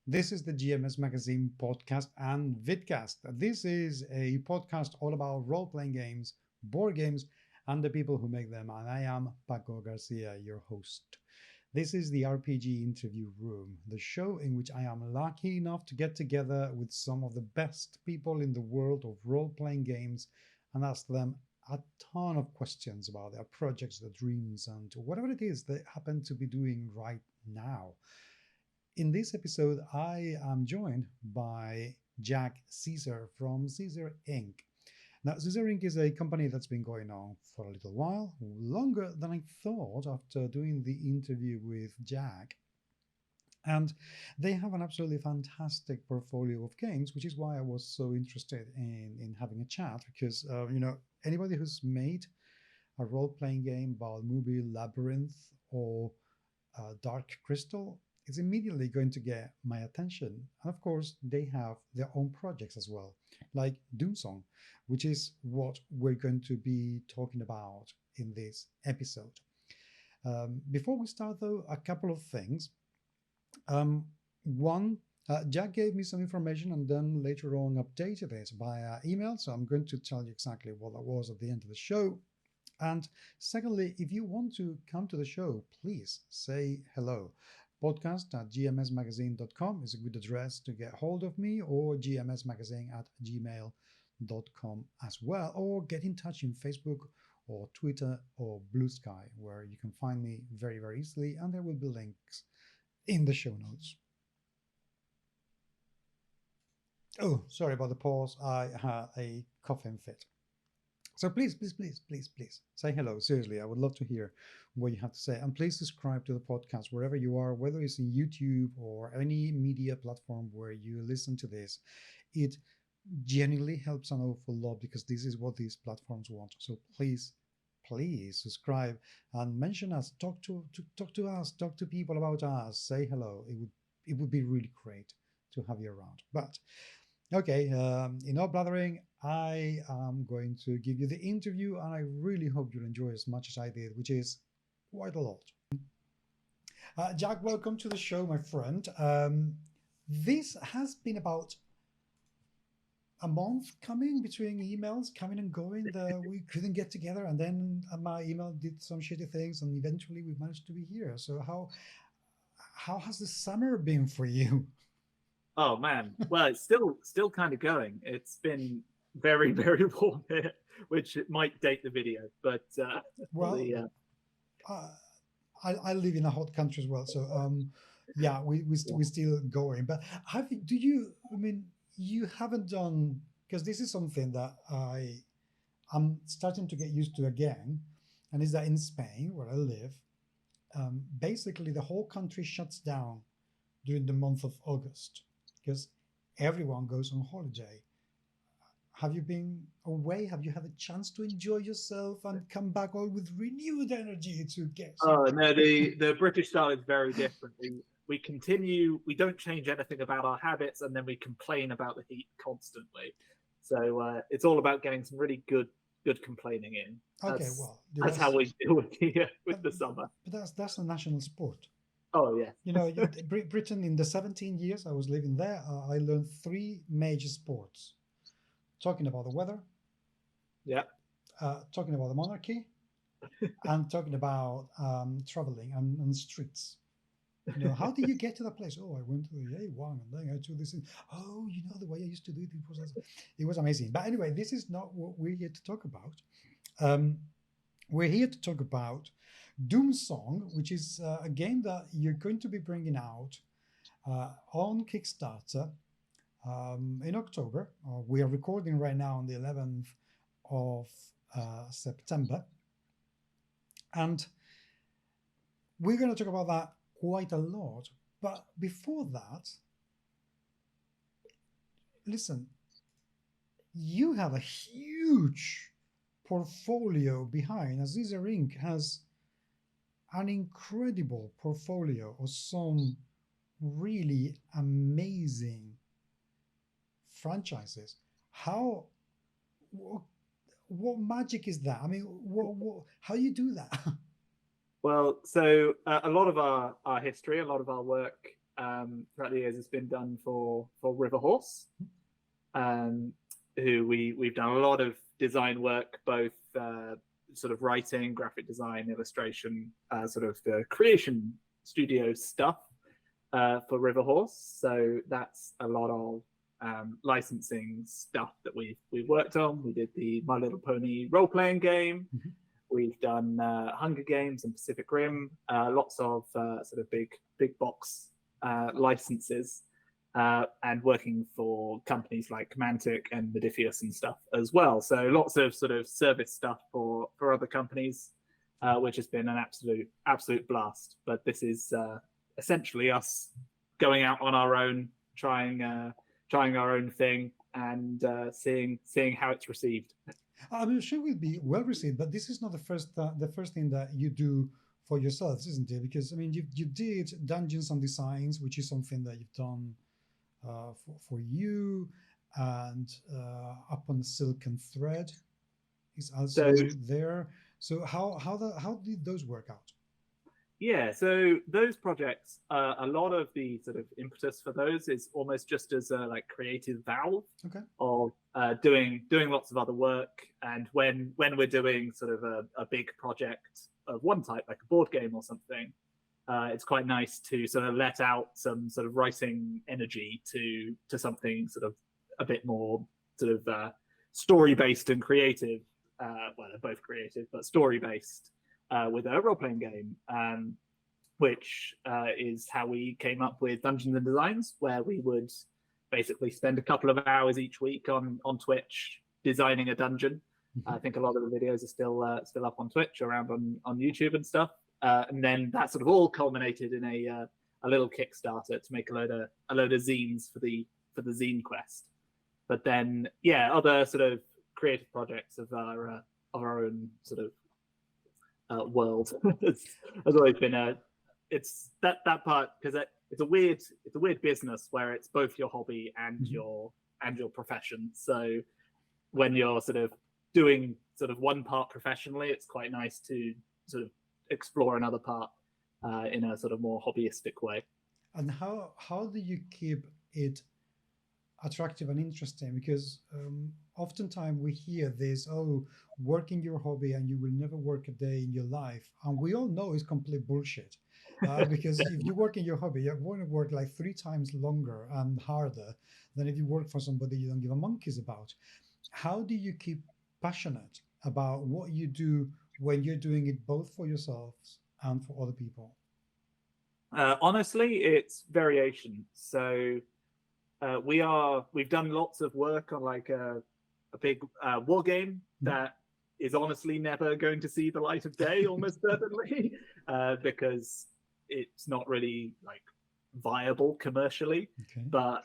This is the GMS Magazine podcast and vidcast. This is a podcast all about role playing games, board games, and the people who make them. And I am Paco Garcia, your host. This is the RPG Interview Room, the show in which I am lucky enough to get together with some of the best people in the world of role playing games and ask them a ton of questions about their projects, their dreams, and whatever it is they happen to be doing right now. In this episode, I am joined by Jack Caesar from Caesar Inc. Now, Caesar Inc. is a company that's been going on for a little while, longer than I thought after doing the interview with Jack. And they have an absolutely fantastic portfolio of games, which is why I was so interested in having a chat because, anybody who's made a role playing game about movie Labyrinth or Dark Crystal is immediately going to get my attention. And of course, they have their own projects as well, like Doomsong, which is what we're going to be talking about in this episode. Before we start, though, a couple of things. One, Jack gave me some information and then later on updated it via email. So I'm going to tell you exactly what that was at the end of the show. And secondly, if you want to come to the show, please say hello. Podcast at gmsmagazine.com is a good address to get hold of me, or gmsmagazine at gmail.com as well, or get in touch in Facebook or Twitter or Blue Sky, where you can find me very, very easily, and there will be links in the show notes. Oh, sorry about the pause. I had a coughing fit. So please say hello. Seriously, I would love to hear what you have to say. And please subscribe to the podcast wherever you are, whether it's in YouTube or any media platform where you listen to this. It genuinely helps an awful lot because this is what these platforms want. So please subscribe and mention us. Talk to us. Talk to people about us. Say hello. It would be really great to have you around. But okay, enough blathering. I am going to give you the interview, and I really hope you'll enjoy as much as I did, which is quite a lot. Jack, welcome to the show, my friend. This has been about a month coming between emails coming and going that we couldn't get together, and then my email did some shitty things, and eventually we managed to be here. So how has the summer been for you? Oh man, well, it's still kind of going. It's been very very warm here, which it might date the video, but Well, the uh, I live in a hot country as well, so yeah, we're still going. But do you? I mean, you haven't done because this is something that I'm starting to get used to again, and is that in Spain where I live, basically the whole country shuts down during the month of August because everyone goes on holiday. Have you been away? Have you had a chance to enjoy yourself and come back all with renewed energy to get some? oh no, the British style is very different. We continue. We don't change anything about our habits, and then we complain about the heat constantly. So it's all about getting some really good complaining in. Okay, That's well, that's how we deal with but, the summer. but that's a national sport. Oh yeah, Britain in the 17 years I was living there, I learned three major sports: talking about the weather, yeah. talking about the monarchy, and talking about traveling and streets. How did you get to that place? Oh, I went to the A1 and then I took this. Oh, the way I used to do it, it was amazing. But anyway, this is not what we're here to talk about. Um, we're here to talk about Doomsong, which is a game that you're going to be bringing out on Kickstarter in October. We are recording right now on the 11th of September. And we're going to talk about that quite a lot. But before that, listen, you have a huge portfolio behind. Aziza Inc. has an incredible portfolio of some really amazing franchises. What magic is that? I mean, how do you do that? Well, so a lot of our history, a lot of our work throughout the years has been done for River Horse, who we've done a lot of design work, both sort of writing, graphic design, illustration, sort of the creation studio stuff for River Horse. So that's a lot of licensing stuff that we've worked on. We did the My Little Pony role-playing game. Mhm. We've done Hunger Games and Pacific Rim, lots of sort of big box licenses, and working for companies like Mantic and Modifius and stuff as well. So lots of sort of service stuff for other companies, which has been an absolute blast. But this is essentially us going out on our own, trying our own thing, and seeing how it's received. I'm sure it will be well received, but this is not the first thing that you do for yourselves, isn't it? Because I mean, you did Dungeons and Designs, which is something that you've done for you, and Up on Silken Thread is also there. So how did those work out? Yeah, so those projects, a lot of the sort of impetus for those is almost just as a like creative valve of doing lots of other work. And when we're doing sort of a big project of one type, like a board game or something, it's quite nice to sort of let out some sort of writing energy to something sort of a bit more sort of story-based and creative. Well, they're both creative, but story-based. With a role-playing game, which is how we came up with Dungeons and Designs, where we would basically spend a couple of hours each week on Twitch designing a dungeon. I think a lot of the videos are still up on Twitch, around on YouTube and stuff. And then that sort of all culminated in a little Kickstarter to make a load of zines for the zine quest. But then, yeah, other sort of creative projects of our own sort of world has always been it's that part, because it's a weird business where it's both your hobby and your profession. So when you're sort of doing sort of one part professionally, it's quite nice to sort of explore another part in a sort of more hobbyistic way. And how do you keep it attractive and interesting? Because oftentimes we hear this, working your hobby and you will never work a day in your life, and we all know it's complete bullshit. Because if you work in your hobby, you're going to work like 3 times longer and harder than if you work for somebody you don't give a monkeys about. How do you keep passionate about what you do when you're doing it both for yourselves and for other people? Honestly, it's variation. So we've done lots of work on like a big war game that is honestly never going to see the light of day, almost certainly, because it's not really like viable commercially. But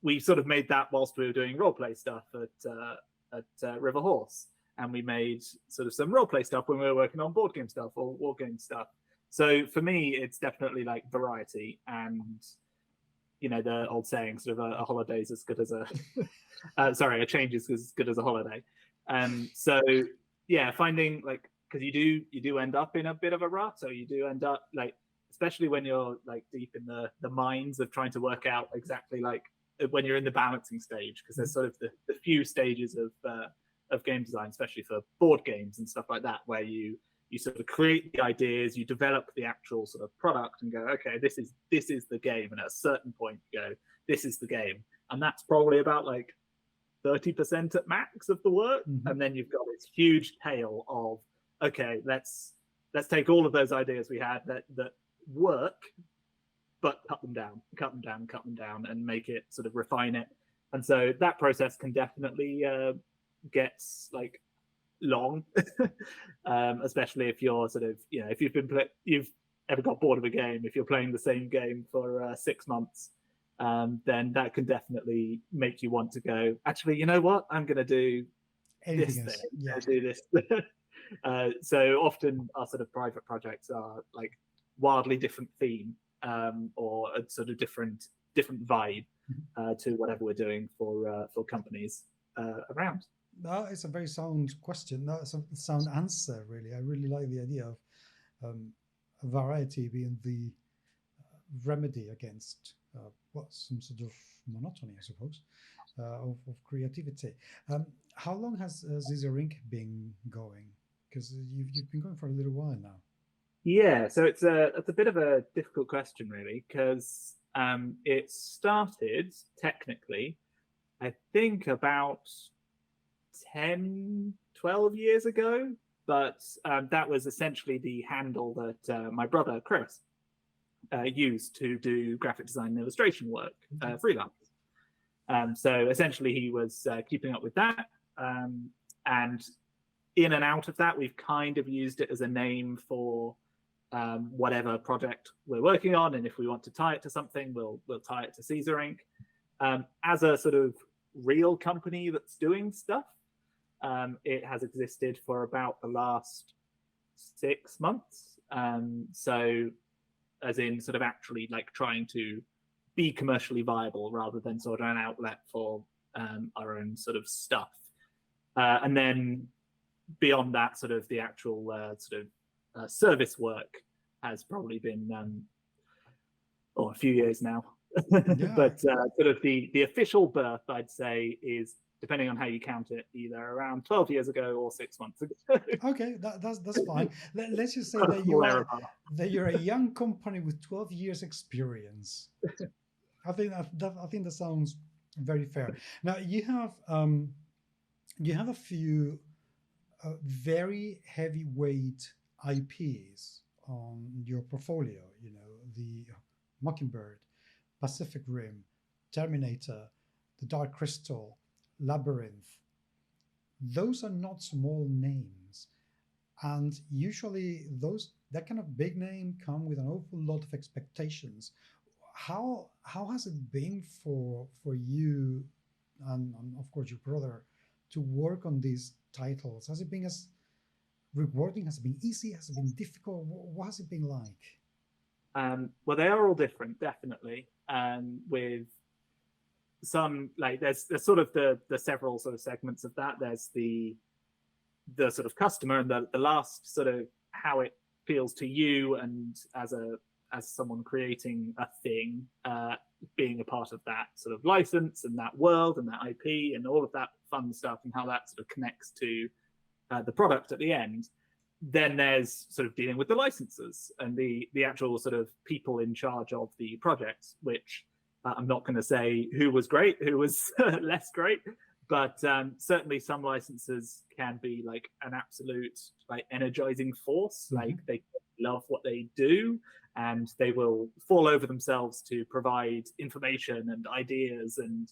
we sort of made that whilst we were doing roleplay stuff at River Horse, and we made sort of some roleplay stuff when we were working on board game stuff or war game stuff. So for me, it's definitely like variety, and you know, the old saying, sort of a holiday is as good as a a change is as good as a holiday. So yeah, finding like, because you do end up in a bit of a rut, so you do end up like, especially when you're like deep in the minds of trying to work out exactly like when you're in the balancing stage, because there's sort of the few stages of game design, especially for board games and stuff like that, where you sort of create the ideas, you develop the actual sort of product and go, okay, this is the game. And at a certain point you go, this is the game. And that's probably about like 30% at max of the work. And then you've got this huge tail of, okay, let's take all of those ideas we had that work, but cut them down and make it, sort of refine it. And so that process can definitely get like long, especially if you're sort of, you know, if you've ever got bored of a game, if you're playing the same game for 6 months, then that can definitely make you want to go, actually, you know what, I'm going to do this thing. Yeah. Do this. So often our sort of private projects are like wildly different theme, or a sort of different vibe to whatever we're doing for companies around. That is a very sound question. That's a sound answer, really. I really like the idea of variety being the remedy against some sort of monotony, I suppose, of creativity. How long has Zizzer Inc. been going? Because you've been going for a little while now. Yeah, so it's a bit of a difficult question, really, because it started technically, I think, about 10, 12 years ago, but that was essentially the handle that my brother Chris used to do graphic design and illustration work freelance. So essentially, he was keeping up with that, and in and out of that, we've kind of used it as a name for whatever project we're working on, and if we want to tie it to something, we'll tie it to Zizzer Inc. As a sort of real company that's doing stuff, it has existed for about the last 6 months. So, as in sort of actually like trying to be commercially viable rather than sort of an outlet for our own sort of stuff. And then beyond that, sort of the actual service work has probably been a few years now. Yeah. But sort of the official birth, I'd say, is, depending on how you count it, either around 12 years ago or 6 months ago. Okay, that's fine. Let's just say Got a that small error bar. you're a young company with 12 years experience. I think that sounds very fair. Now you have a few very heavyweight IPs on your portfolio. You know, the Mockingbird, Pacific Rim, Terminator, The Dark Crystal, Labyrinth. Those are not small names, and usually that kind of big name come with an awful lot of expectations. How has it been for you and of course your brother to work on these titles? Has it been as rewarding? Has it been easy? Has it been difficult? What has it been like? Well, they are all different, definitely. With some, like, there's sort of the several sort of segments of that. There's the sort of customer, and the last sort of how it feels to you, and as someone creating a thing, being a part of that sort of license and that world and that IP and all of that fun stuff, and how that sort of connects to the product at the end. Then there's sort of dealing with the licensors and the actual sort of people in charge of the projects, which I'm not going to say who was great, who was less great, but certainly some licensors can be like an absolute like energizing force. Mm-hmm. Like they love what they do, and they will fall over themselves to provide information and ideas, and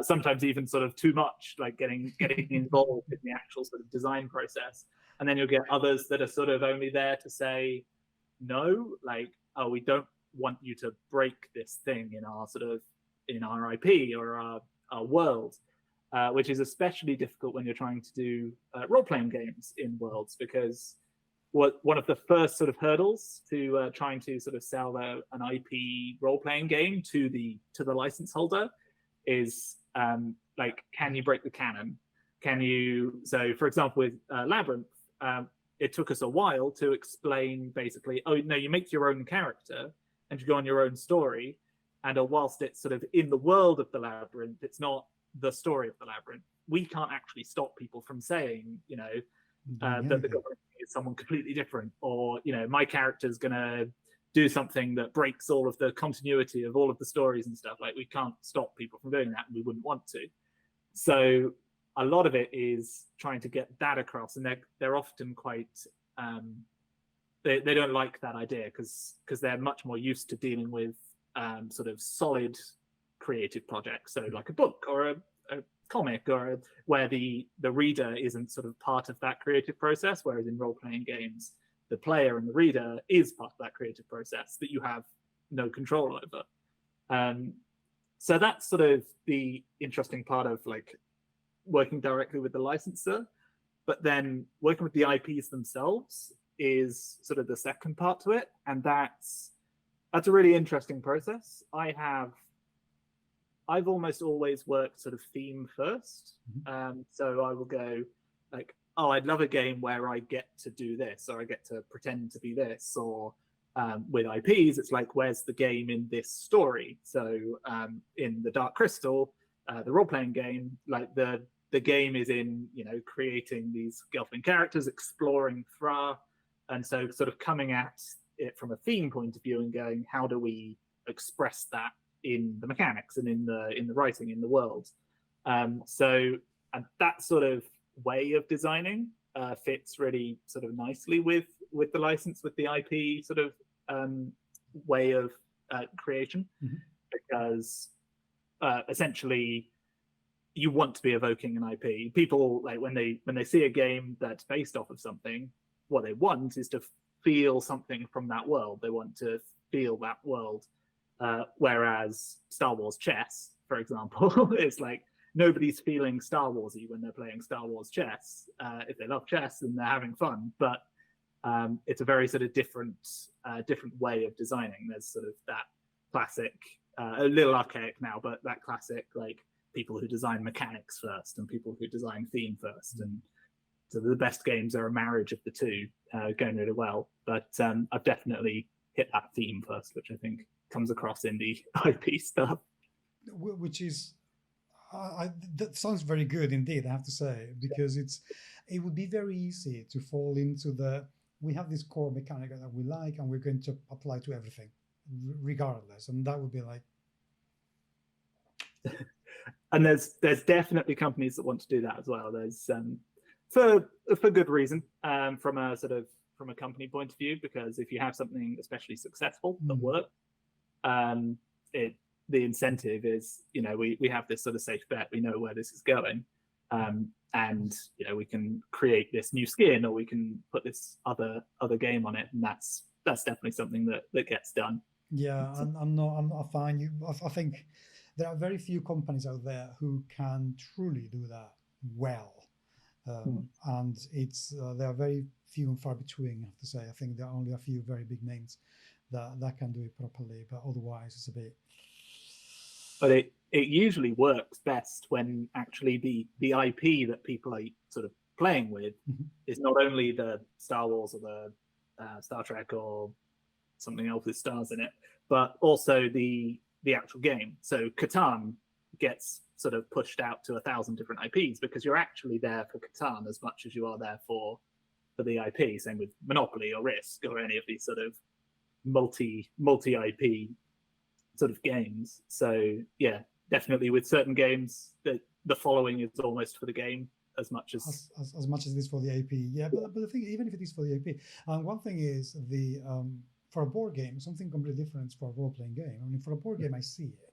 sometimes even sort of too much, like getting involved in the actual sort of design process. And then you'll get others that are sort of only there to say no, like, oh, we don't want you to break this thing in our IP or our world, which is especially difficult when you're trying to do role-playing games in worlds, because one of the first sort of hurdles to trying to sort of sell an IP role-playing game to the license holder is like, can you break the canon? So for example, with Labyrinth, it took us a while to explain basically, oh no, you make your own character and you go on your own story, and whilst it's sort of in the world of the Labyrinth, it's not the story of the Labyrinth. We can't actually stop people from saying, you know, that the government is someone completely different, or, you know, my character's gonna do something that breaks all of the continuity of all of the stories and stuff. Like, we can't stop people from doing that, and we wouldn't want to. So a lot of it is trying to get that across, and they're often quite they don't like that idea, because they're much more used to dealing with sort of solid creative projects, so like a book or a comic, or where the reader isn't sort of part of that creative process, whereas in role-playing games, the player and the reader is part of that creative process that you have no control over. So that's sort of the interesting part of like working directly with the licensor. But then working with the IPs themselves is sort of the second part to it, and that's a really interesting process. I've almost always worked sort of theme first. So I will go like, oh, I'd love a game where I get to do this, or I get to pretend to be this, or with IPs, it's like, where's the game in this story? So in the Dark Crystal, the role-playing game, like the game is in, creating these Gelfling characters, exploring Thra, and so sort of coming at it from a theme point of view and going, how do we express that in the mechanics and in the writing, in the world? So that sort of way of designing fits really sort of nicely with the license, with the IP sort of way of creation, because essentially you want to be evoking an IP. People, like, when they see a game that's based off of something, what they want is to feel something from that world. They want to feel that world. Whereas Star Wars chess, for example, it's like nobody's feeling Star Warsy when they're playing Star Wars chess. If they love chess, then they're having fun. But it's a very sort of different way of designing. There's sort of that classic, a little archaic now, but that classic, like, people who design mechanics first and people who design theme first. And so the best games are a marriage of the two, going really well. But I've definitely hit that theme first, which I think comes across in the IP stuff. Which is, that sounds very good indeed, I have to say, because it would be very easy to fall into we have this core mechanic that we like and we're going to apply to everything regardless, and that would be like. And there's definitely companies that want to do that as well. There's for good reason, from a company point of view, because if you have something especially successful that works, the incentive is, we have this sort of safe bet, we know where this is going, and we can create this new skin, or we can put this other game on it, and that's definitely something that gets done. Yeah, I think there are very few companies out there who can truly do that well, and it's there are very few and far between, I have to say. I think there are only a few very big names that can do it properly, but otherwise it's a bit. But it usually works best when actually the IP that people are sort of playing with is not only the Star Wars or the Star Trek or something else with stars in it, but also the actual game. So Catan gets sort of pushed out to 1,000 different IPs because you're actually there for Catan as much as you are there for the IP. Same with Monopoly or Risk or any of these sort of multi IP sort of games. So yeah, definitely with certain games the following is almost for the game as much as much as it is for the IP. Yeah, but the thing, even if it is for the IP, one thing is the for a board game, something completely different for a role-playing game. I mean, for a board game, I see it.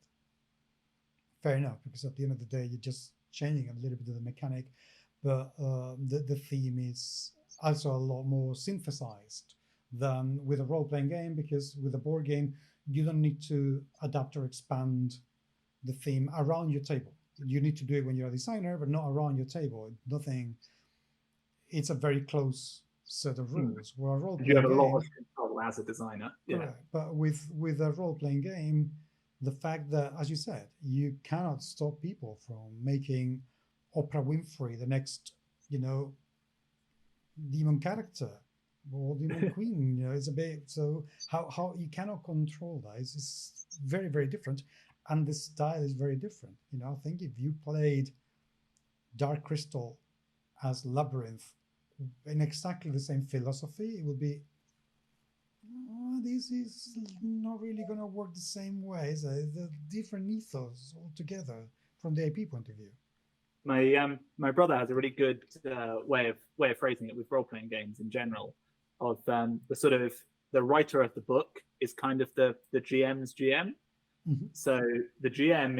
Fair enough, because at the end of the day, you're just changing a little bit of the mechanic, but the theme is also a lot more synthesized than with a role-playing game, because with a board game, you don't need to adapt or expand the theme around your table. You need to do it when you're a designer, but not around your table. Nothing. It's a very close set of rules. Where a role-playing you have game, a lot of control as a designer. Correct. Yeah. But with a role-playing game, the fact that, as you said, you cannot stop people from making Oprah Winfrey the next, demon character or demon queen. It's a bit, so how you cannot control that. It's very, very different, and the style is very different. I think if you played Dark Crystal as Labyrinth in exactly the same philosophy, it would be, this is not really going to work the same way. The different ethos altogether from the IP point of view. My brother has a really good way of phrasing it with role-playing games in general, of the sort of the writer of the book is kind of the GM's GM. So the GM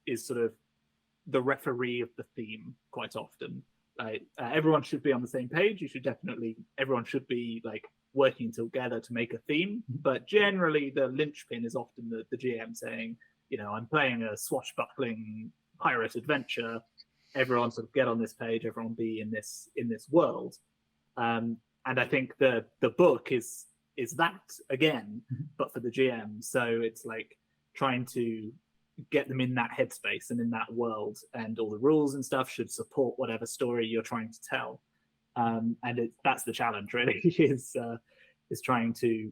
is sort of the referee of the theme quite often. Everyone should be on the same page. Everyone should be like working together to make a theme, but generally the linchpin is often the GM saying, I'm playing a swashbuckling pirate adventure. Everyone sort of get on this page. Everyone be in this world. And I think the book is that again, but for the GM. So it's like trying to get them in that headspace and in that world, and all the rules and stuff should support whatever story you're trying to tell. And that's the challenge, really, is trying to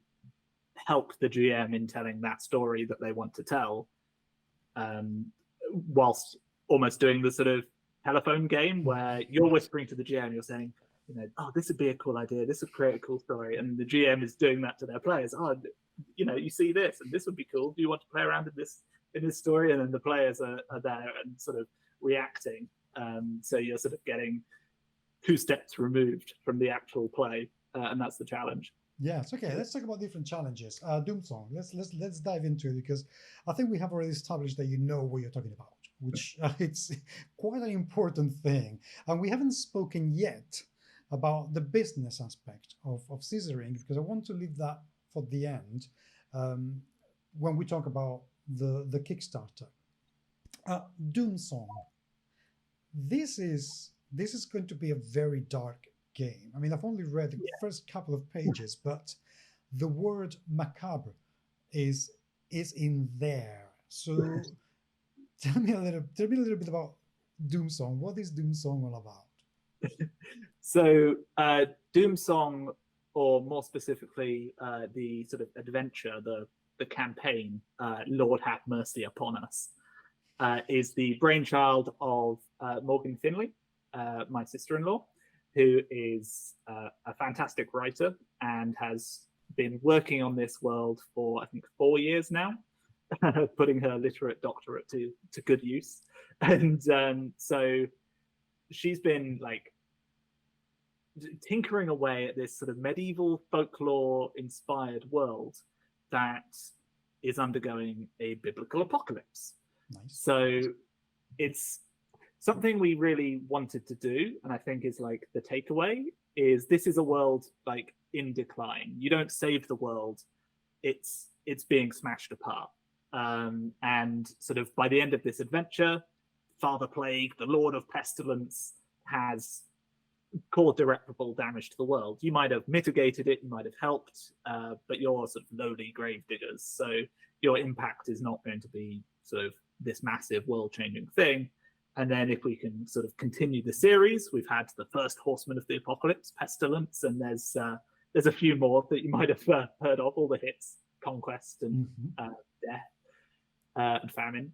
help the GM in telling that story that they want to tell, whilst almost doing the sort of telephone game where you're whispering to the GM, you're saying, oh, this would be a cool idea, this would create a cool story, and the GM is doing that to their players. Oh, you see this, and this would be cool. Do you want to play around in this story? And then the players are there and sort of reacting. So you're sort of getting 2 steps removed from the actual play, and that's the challenge. Yes. Okay. Let's talk about different challenges. Doomsong. Let's dive into it, because I think we have already established that you know what you're talking about, which it's quite an important thing, and we haven't spoken yet about the business aspect of scissoring, because I want to leave that for the end when we talk about the Kickstarter. Doomsong. This is going to be a very dark game. I mean, I've only read the first couple of pages, but the word macabre is in there. So tell me a little bit about Doomsong. What is Doomsong all about? So Doomsong, or more specifically the sort of adventure, the campaign, Lord Have Mercy Upon Us, is the brainchild of Morgan Finley, my sister-in-law, who is a fantastic writer and has been working on this world for, I think, 4 years now, putting her literate doctorate to good use. And so she's been like tinkering away at this sort of medieval folklore-inspired world that is undergoing a biblical apocalypse. Nice. So it's something we really wanted to do, and I think is like the takeaway is this is a world like in decline. You don't save the world, it's being smashed apart. And sort of by the end of this adventure, Father Plague, the Lord of Pestilence, has caused irreparable damage to the world. You might have mitigated it, you might have helped, but you're sort of lowly gravediggers, so your impact is not going to be sort of this massive world-changing thing. And then if we can sort of continue the series, we've had the first Horseman of the Apocalypse, Pestilence, and there's a few more that you might have heard of, all the hits, Conquest and Death and Famine.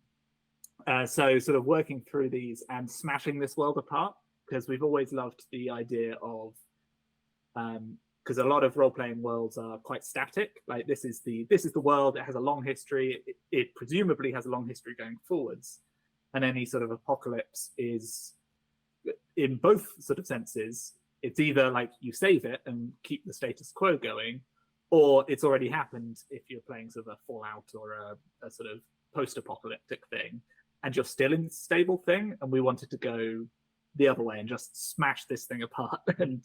So sort of working through these and smashing this world apart, because we've always loved the idea of, because a lot of role-playing worlds are quite static. Like this is the world, it has a long history, it presumably has a long history going forwards. And any sort of apocalypse is, in both sort of senses, it's either like you save it and keep the status quo going, or it's already happened if you're playing sort of a Fallout or a sort of post-apocalyptic thing, and you're still in stable thing. And we wanted to go the other way and just smash this thing apart. And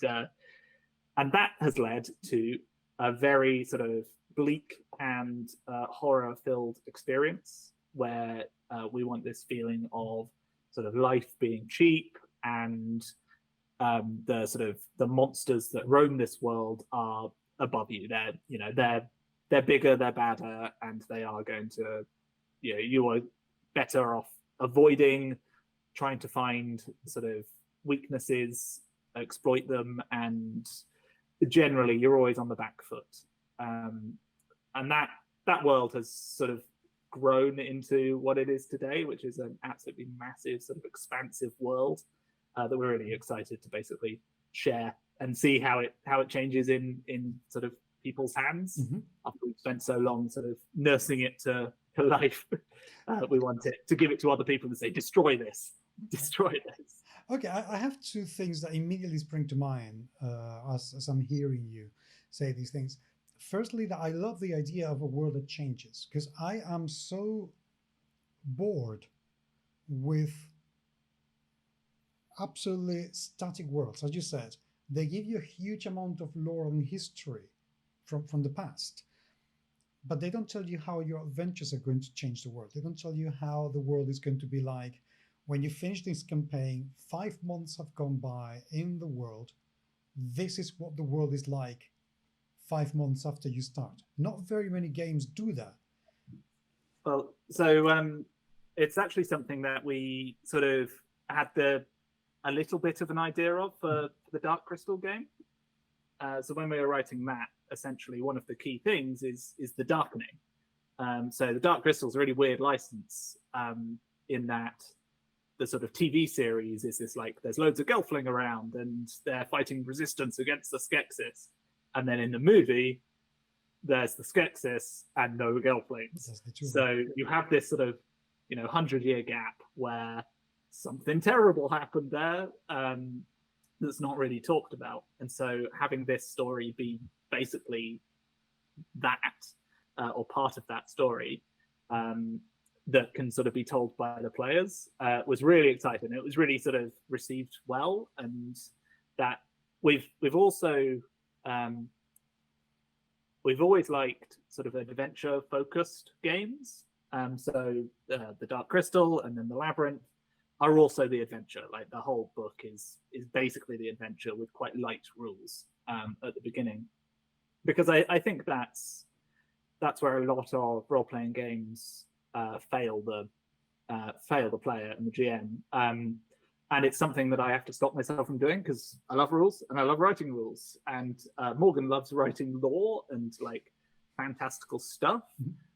that has led to a very sort of bleak and horror-filled experience where we want this feeling of sort of life being cheap, and the sort of the monsters that roam this world are above you. They're bigger, they're badder, and they are going to, you are better off avoiding, trying to find sort of weaknesses, exploit them, and generally you're always on the back foot. And that world has sort of grown into what it is today, which is an absolutely massive sort of expansive world that we're really excited to basically share and see how it changes in sort of people's hands after we've spent so long sort of nursing it to life. We want it to give it to other people and say, destroy this. Okay, I have 2 things that immediately spring to mind as I'm hearing you say these things. Firstly, that I love the idea of a world that changes, because I am so bored with absolutely static worlds. As you said, they give you a huge amount of lore and history from the past, but they don't tell you how your adventures are going to change the world. They don't tell you how the world is going to be like when you finish this campaign. 5 months have gone by in the world. This is what the world is like 5 months after you start. Not very many games do that. Well, so it's actually something that we sort of had a little bit of an idea of for the Dark Crystal game. So when we were writing that, essentially one of the key things is the darkening. So the Dark Crystal is a really weird license in that the sort of TV series is this like there's loads of gelfling around and they're fighting resistance against the Skeksis, and then in the movie there's the Skeksis and no gelflings. So you have this sort of 100-year gap where something terrible happened there that's not really talked about, and so having this story be basically that or part of that story that can sort of be told by the players was really exciting. It was really sort of received well, and that we've also we've always liked sort of adventure focused games. So the Dark Crystal and then the Labyrinth are also the adventure. Like the whole book is basically the adventure with quite light rules at the beginning, because I think that's where a lot of role-playing games fail the player and the GM. And it's something that I have to stop myself from doing because I love rules and I love writing rules. And Morgan loves writing lore and like fantastical stuff.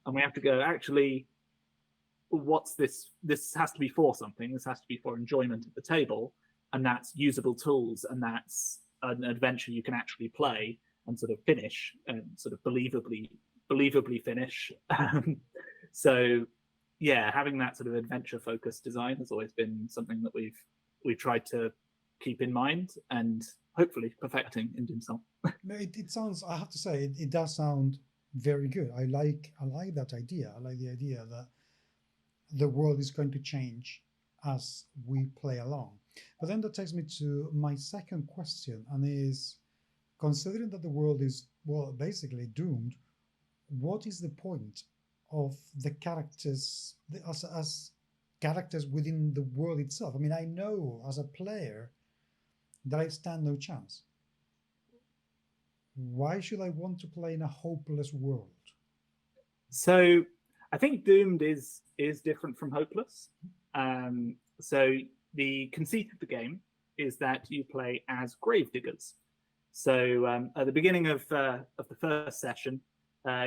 And we have to go, actually, what's this? This has to be for something. This has to be for enjoyment at the table. And that's usable tools. And that's an adventure you can actually play and sort of finish and sort of believably finish. So yeah, having that sort of adventure focused design has always been something that we've tried to keep in mind and hopefully perfecting in Doomsong. It sounds, I have to say, it does sound very good. I like that idea. I like the idea that the world is going to change as we play along. But then that takes me to my second question, and is, considering that the world is, well, basically doomed, what is the point of the characters as characters within the world itself? I mean, I know as a player that I stand no chance. Why should I want to play in a hopeless world? So I think Doomed is different from Hopeless. So the conceit of the game is that you play as gravediggers. So at the beginning of the first session,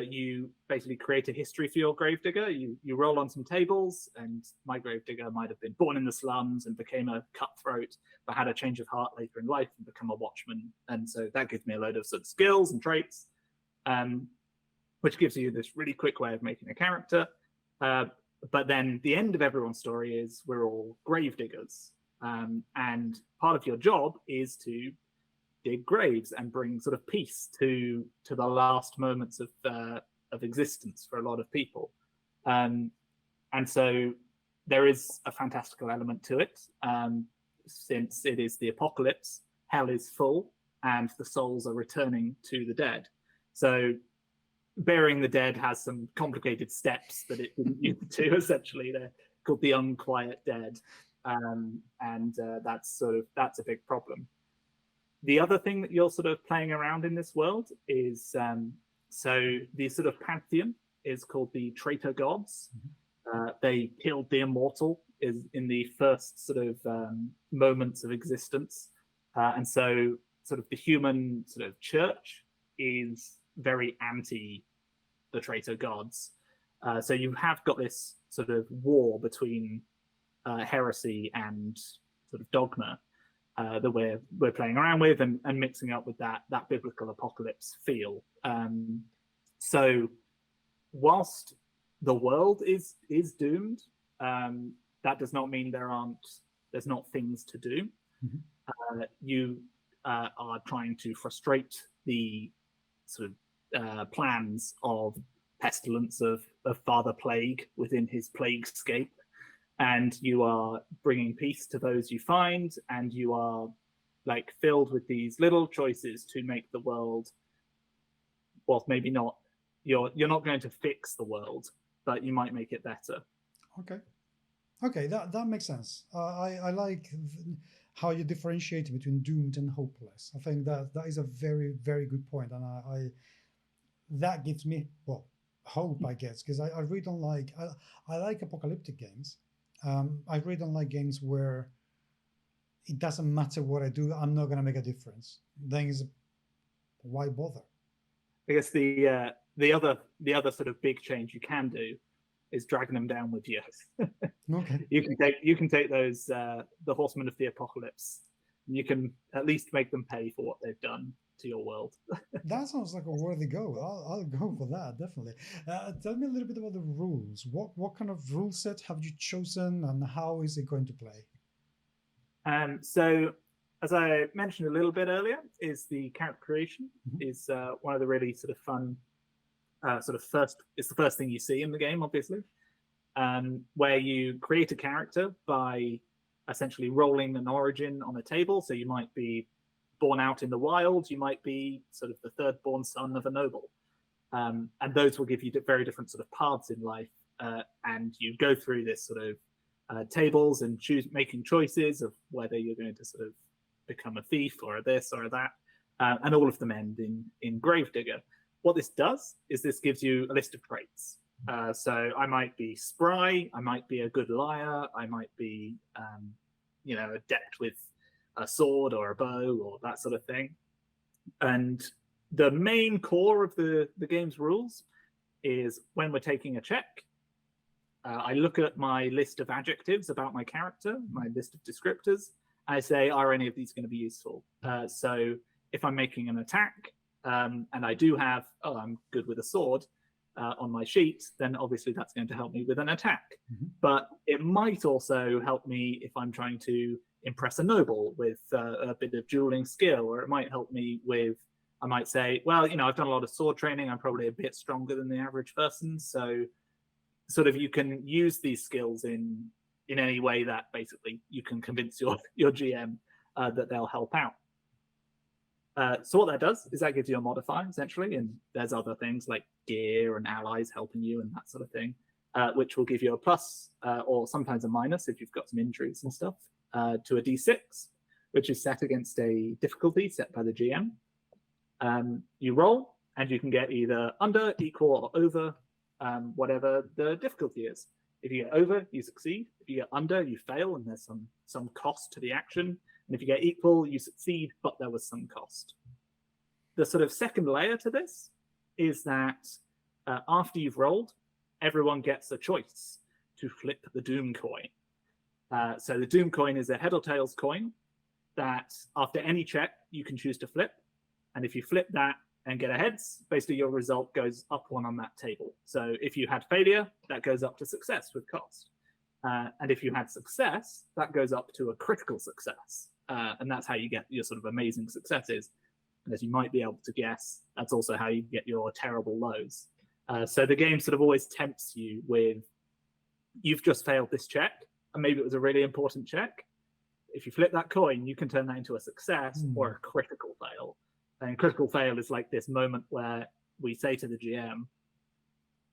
you basically create a history for your gravedigger. You roll on some tables, and my gravedigger might have been born in the slums and became a cutthroat, but had a change of heart later in life and become a watchman. And so that gives me a load of sort of skills and traits, which gives you this really quick way of making a character. But then the end of everyone's story is we're all gravediggers. And part of your job is to dig graves and bring sort of peace to the last moments of existence for a lot of people. And so there is a fantastical element to it. Since it is the apocalypse, hell is full and the souls are returning to the dead. So burying the dead has some complicated steps that it didn't used to. Essentially, they're called the unquiet dead. And that's a big problem. The other thing that you're sort of playing around in this world is, so the sort of pantheon is called the traitor gods. They killed the immortal in the first sort of moments of existence. And so sort of the human sort of church is very anti the traitor gods. So you have got this sort of war between heresy and sort of dogma that we're playing around with and mixing up with that biblical apocalypse feel. So whilst the world is doomed, that does not mean there's not things to do. You are trying to frustrate the sort of plans of pestilence of Father Plague within his plaguescape. And you are bringing peace to those you find, and you are like filled with these little choices to make the world, well, maybe not, you're not going to fix the world, but you might make it better. Okay, that makes sense. I like how you differentiate between doomed and hopeless. I think that is a very, very good point, and I that gives me, well, hope, I guess, because I really don't like, I like apocalyptic games. I really don't like games where it doesn't matter what I do, I'm not going to make a difference. Then why bother? I guess the other sort of big change you can do is dragging them down with you. Okay. You can take those the Horsemen of the Apocalypse, and you can at least make them pay for what they've done to your world. That sounds like a worthy go. I'll go for that, definitely. Tell me a little bit about the rules. What kind of rule set have you chosen, and how is it going to play? So, as I mentioned a little bit earlier, is the character creation is one of the really sort of fun it's the first thing you see in the game, obviously, where you create a character by essentially rolling an origin on a table. So you might be born out in the wild, you might be sort of the third born son of a noble, and those will give you very different sort of paths in life, and you go through this sort of tables and making choices of whether you're going to sort of become a thief or a this or a that, and all of them end in gravedigger. What this does is this gives you a list of traits. So I might be spry, I might be a good liar, I might be, adept with a sword or a bow or that sort of thing. And the main core of the game's rules is when we're taking a check, I look at my list of adjectives about my character, my list of descriptors. I say, are any of these going to be useful? So if I'm making an attack, and I do have, I'm good with a sword on my sheet, then obviously that's going to help me with an attack. But it might also help me if I'm trying to impress a noble with a bit of dueling skill, or it might help me with, I might say, well, I've done a lot of sword training, I'm probably a bit stronger than the average person. So sort of you can use these skills in any way that basically you can convince your GM that they'll help out. So what that does is that gives you a modifier, essentially, and there's other things like gear and allies helping you and that sort of thing, which will give you a plus or sometimes a minus if you've got some injuries and stuff, to a d6, which is set against a difficulty set by the GM. You roll, and you can get either under, equal, or over whatever the difficulty is. If you get over, you succeed. If you get under, you fail, and there's some cost to the action. And if you get equal, you succeed, but there was some cost. The sort of second layer to this is that after you've rolled, everyone gets a choice to flip the Doom coin. So the Doom coin is a head or tails coin that after any check, you can choose to flip. And if you flip that and get a heads, basically your result goes up one on that table. So if you had failure, that goes up to success with cost. And if you had success, that goes up to a critical success. And that's how you get your sort of amazing successes. And as you might be able to guess, that's also how you get your terrible lows. So the game sort of always tempts you with, you've just failed this check, and maybe it was a really important check. If you flip that coin, you can turn that into a success or a critical fail. And critical fail is like this moment where we say to the GM,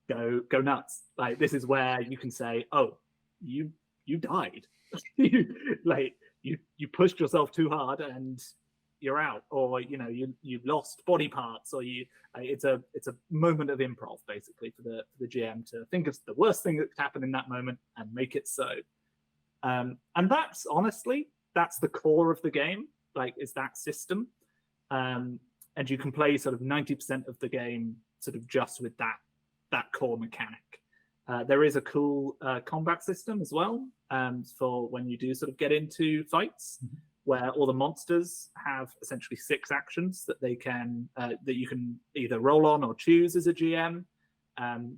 go nuts. Like, this is where you can say, oh, you died. you pushed yourself too hard and you're out, or you lost body parts, or it's a moment of improv basically for the GM to think of the worst thing that could happen in that moment and make it so. And that's honestly, that's the core of the game, is that system. And you can play sort of 90% of the game sort of just with that core mechanic. There is a cool combat system as well for when you do sort of get into fights, where all the monsters have essentially 6 actions that they can that you can either roll on or choose as a GM, and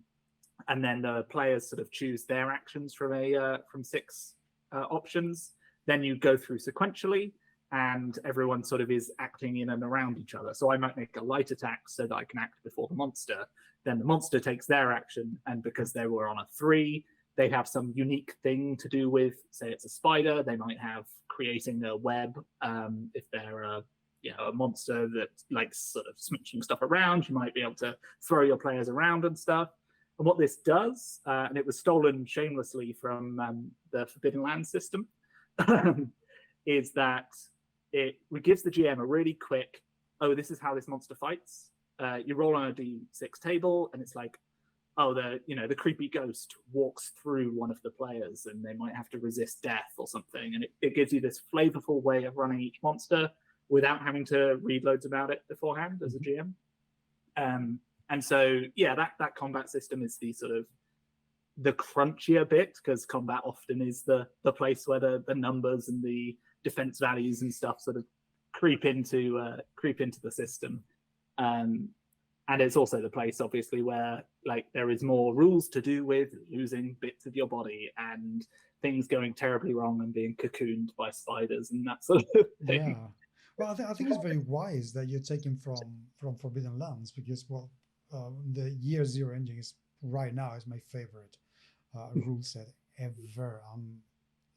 then the players sort of choose their actions from 6 options. Then you go through sequentially, and everyone sort of is acting in and around each other. So I might make a light attack so that I can act before the monster. Then the monster takes their action, and because they were on a 3, they have some unique thing to do with, say it's a spider, they might have creating a web. If they're a monster that likes sort of smooching stuff around, you might be able to throw your players around and stuff. And what this does, and it was stolen shamelessly from the Forbidden Lands system, is that it gives the GM a really quick, oh, this is how this monster fights. You roll on a d6 table, and it's like, oh, the creepy ghost walks through one of the players, and they might have to resist death or something. And it gives you this flavorful way of running each monster without having to read loads about it beforehand as a GM. And so, yeah, that combat system is the sort of the crunchier bit, because combat often is the place where the numbers and the defense values and stuff sort of creep into the system. And it's also the place, obviously, where like there is more rules to do with losing bits of your body and things going terribly wrong and being cocooned by spiders and that sort of thing. Yeah. Well, I think it's very wise that you're taking from Forbidden Lands, because, well, the Year Zero engine is right now is my favorite rule set ever. I'm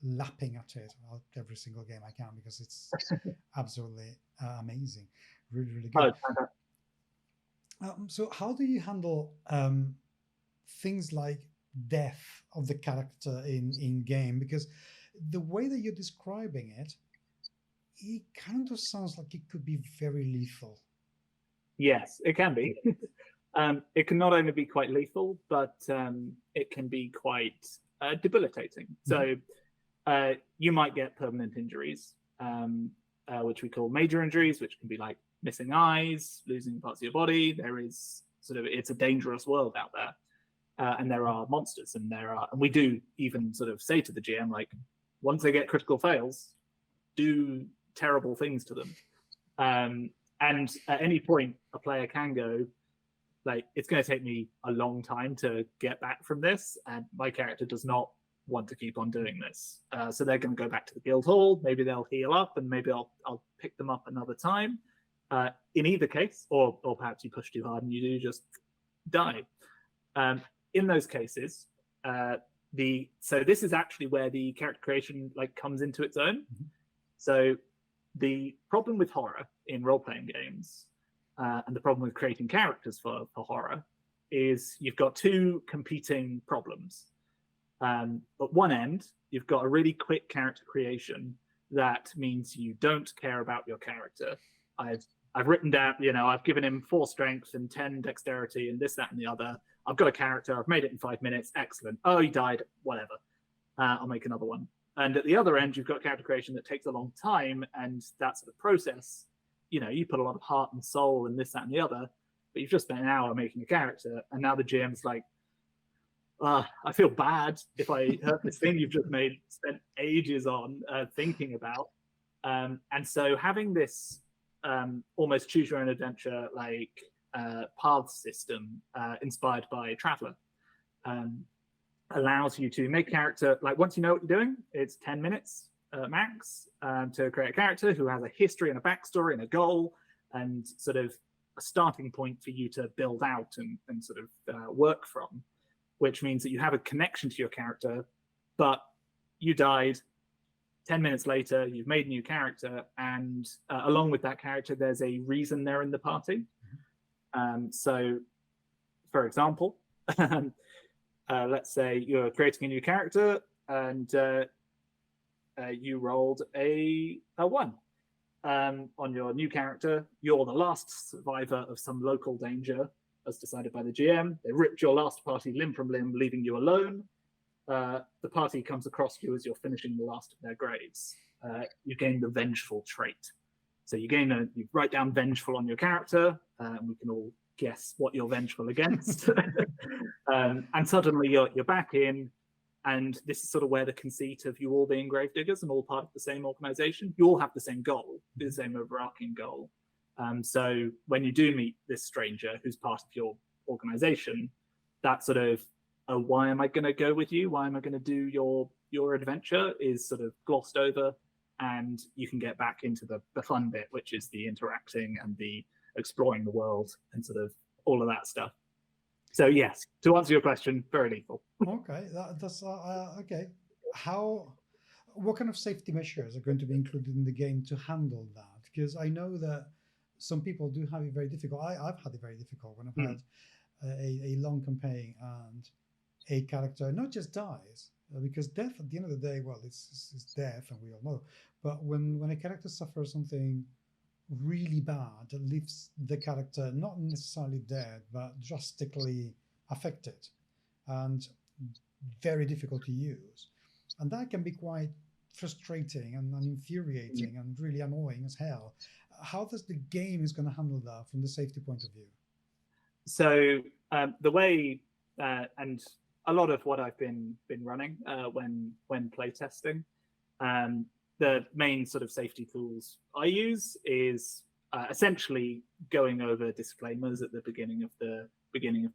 lapping at it every single game I can, because it's absolutely amazing, really, really good. So how do you handle things like death of the character in game? Because the way that you're describing it kind of sounds like it could be very lethal. Yes, it can be. It can not only be quite lethal, but it can be quite debilitating. So you might get permanent injuries, which we call major injuries, which can be like missing eyes, losing parts of your body. There is it's a dangerous world out there, and there are monsters, and we do even sort of say to the GM, like, once they get critical fails, do terrible things to them. And at any point, a player can go, like, it's going to take me a long time to get back from this, and my character does not want to keep on doing this. So they're going to go back to the guild hall. Maybe they'll heal up, and maybe I'll pick them up another time. In either case, or perhaps you push too hard and you do just die. In those cases, so this is actually where the character creation like comes into its own. So the problem with horror in role-playing games, and the problem with creating characters for horror, is you've got two competing problems. At one end, you've got a really quick character creation that means you don't care about your character. I've written down, I've given him 4 strength and 10 dexterity and this, that, and the other. I've got a character. I've made it in 5 minutes. Excellent. Oh, he died. Whatever. I'll make another one. And at the other end, you've got character creation that takes a long time, and that's the process. You put a lot of heart and soul and this, that, and the other, but you've just spent an hour making a character, and now the GM's like, I feel bad if I hurt this thing you've just spent ages on thinking about. And so having this almost choose your own adventure like path system inspired by Traveller allows you to make a character, like, once you know what you're doing, it's 10 minutes max to create a character who has a history and a backstory and a goal and sort of a starting point for you to build out and sort of work from, which means that you have a connection to your character, but you died. 10 minutes later, you've made a new character, and along with that character, there's a reason they're in the party. So, for example, let's say you're creating a new character, and you rolled a 1. On your new character, you're the last survivor of some local danger, as decided by the GM. They ripped your last party limb from limb, leaving you alone. The party comes across you as you're finishing the last of their graves. You gain the vengeful trait. So you write down vengeful on your character, and we can all guess what you're vengeful against. And suddenly you're back in, and this is sort of where the conceit of you all being gravediggers and all part of the same organization, you all have the same goal, the same overarching goal. So when you do meet this stranger who's part of your organization, that sort of, why am I going to go with you? Why am I going to do your adventure is sort of glossed over, and you can get back into the fun bit, which is the interacting and the exploring the world and sort of all of that stuff. So yes, to answer your question, very lethal. Okay, that's okay. What kind of safety measures are going to be included in the game to handle that? Because I know that some people do have it very difficult. I've had it very difficult when I've had a long campaign and a character not just dies, because death at the end of the day, well, it's death, and we all know. But when a character suffers something really bad that leaves the character not necessarily dead, but drastically affected and very difficult to use, and that can be quite frustrating and infuriating and really annoying as hell. How does the game is going to handle that from the safety point of view? So the way and a lot of what I've been running when playtesting, the main sort of safety tools I use is essentially going over disclaimers at the beginning of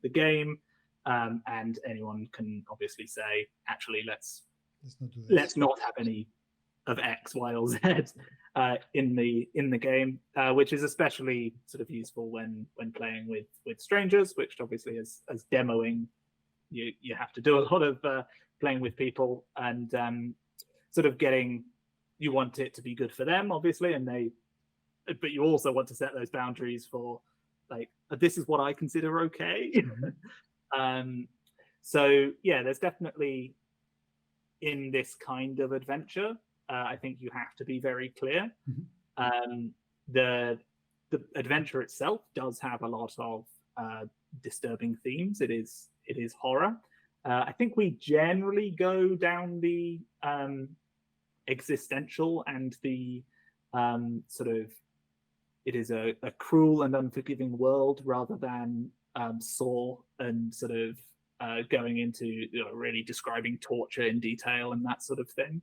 the game, and anyone can obviously say, actually, let's not have any of X, Y, or Z in the game, which is especially sort of useful when playing with strangers, which obviously as demoing, you have to do a lot of playing with people and sort of you want it to be good for them, obviously, but you also want to set those boundaries for, like, this is what I consider okay. So yeah, there's definitely, in this kind of adventure, I think you have to be very clear. The adventure itself does have a lot of disturbing themes. It is horror. I think we generally go down the existential and the sort of, it is a cruel and unforgiving world, rather than Saw and sort of going into really describing torture in detail and that sort of thing.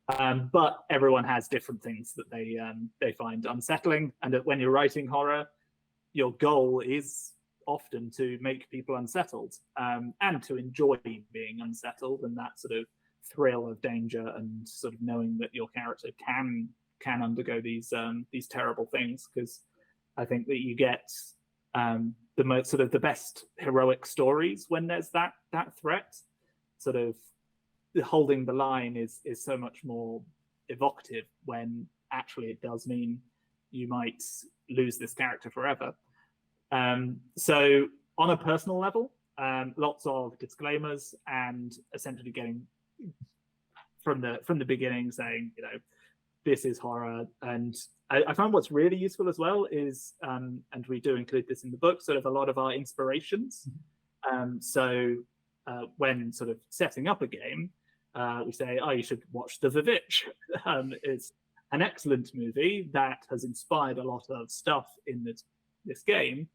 But everyone has different things that they find unsettling, and when you're writing horror, your goal is often to make people unsettled, and to enjoy being unsettled, and that sort of thrill of danger, and sort of knowing that your character can undergo these terrible things. Because I think that you get the most sort of the best heroic stories when there's that threat. Sort of holding the line is so much more evocative when actually it does mean you might lose this character forever. So on a personal level, lots of disclaimers, and essentially getting from the beginning saying, this is horror. And I find what's really useful as well is, and we do include this in the book, sort of a lot of our inspirations. So when sort of setting up a game, we say, you should watch The Vivitch. It's an excellent movie that has inspired a lot of stuff in this game.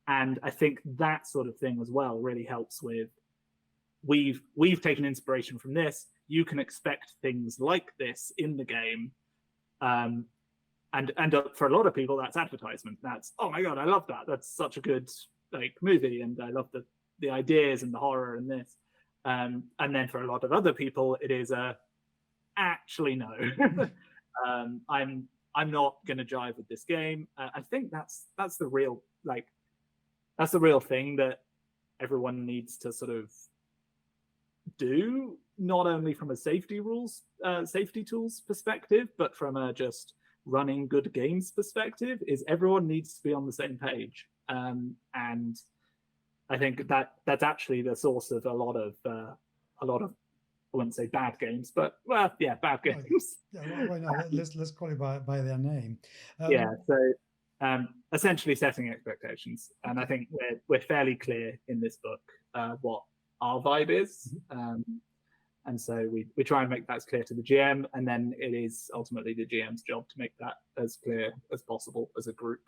And I think that sort of thing as well really helps with, we've taken inspiration from this. You can expect things like this in the game. And for a lot of people, that's advertisement. That's, oh my God, I love that. That's such a good movie. And I love the ideas and the horror and this. And then for a lot of other people, it is actually no. I'm not going to jive with this game. I think that's the real thing that everyone needs to sort of do, not only from a safety tools perspective, but from a just running good games perspective, is everyone needs to be on the same page. And I think that's actually the source of a lot of I wouldn't say bad games, but bad games. Why not? Let's call it by their name. So essentially setting expectations, and I think we're fairly clear in this book what our vibe is, and so we try and make that as clear to the GM, and then it is ultimately the GM's job to make that as clear as possible as a group.